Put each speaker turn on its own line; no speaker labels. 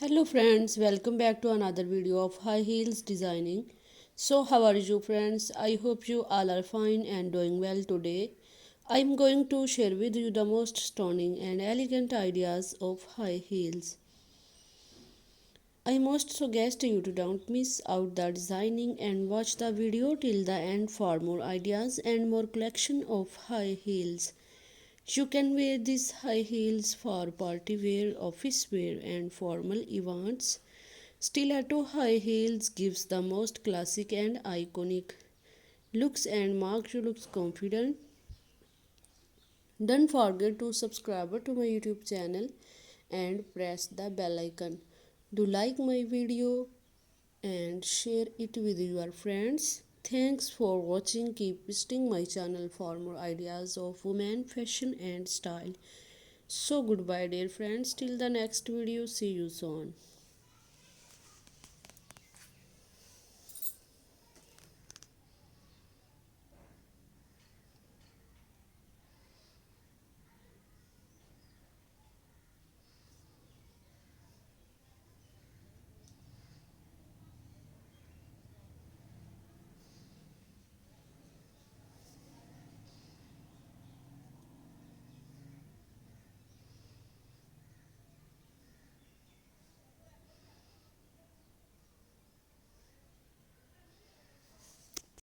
Hello friends, welcome back to another video of high heels designing. So how are you friends? I hope you all are fine and doing well today. I am going to share with you the most stunning and elegant ideas of high heels. I must suggest you to don't miss out the designing and watch the video till the end for more ideas and more collection of high heels. You can wear these high heels for party wear, office wear and formal events. Stiletto high heels gives the most classic and iconic looks and makes you look confident. Don't forget to subscribe to my YouTube channel and press the bell icon. Do like my video and share it with your friends. Thanks for watching. Keep visiting my channel for more ideas of women fashion and style. So goodbye dear friends, till the next video, see you soon.